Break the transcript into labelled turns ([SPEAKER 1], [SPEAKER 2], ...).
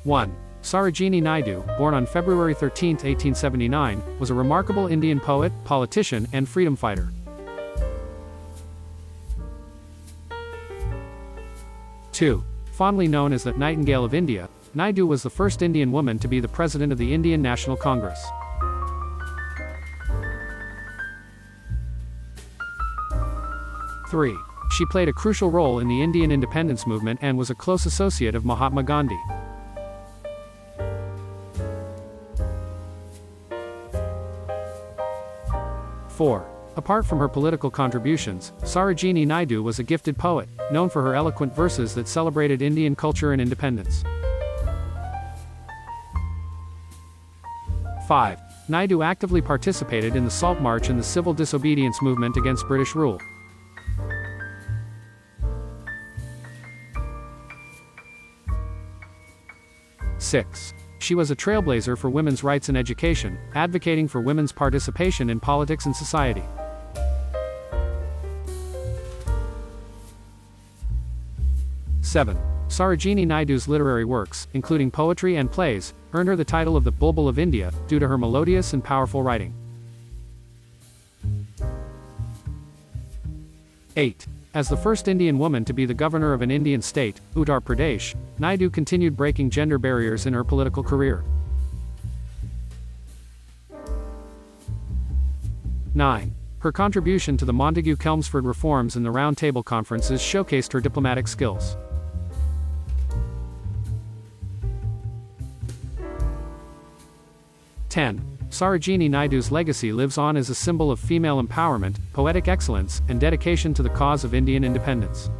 [SPEAKER 1] 1. Sarojini Naidu, born on February 13, 1879, was a remarkable Indian poet, politician, and freedom fighter. 2. Fondly known as the Nightingale of India, Naidu was the first Indian woman to be the president of the Indian National Congress. 3. She played a crucial role in the Indian independence movement and was a close associate of Mahatma Gandhi. 4. Apart from her political contributions, Sarojini Naidu was a gifted poet, known for her eloquent verses that celebrated Indian culture and independence. 5. Naidu actively participated in the Salt March and the civil disobedience movement against British rule. 6. She was a trailblazer for women's rights and education, advocating for women's participation in politics and society. 7. Sarojini Naidu's literary works, including poetry and plays, earned her the title of the Bulbul of India due to her melodious and powerful writing. 8. As the first Indian woman to be the governor of an Indian state, Uttar Pradesh, Naidu continued breaking gender barriers in her political career. 9. Her contribution to the Montagu-Chelmsford reforms and the Round Table Conferences showcased her diplomatic skills. 10. Sarojini Naidu's legacy lives on as a symbol of female empowerment, poetic excellence, and dedication to the cause of Indian independence.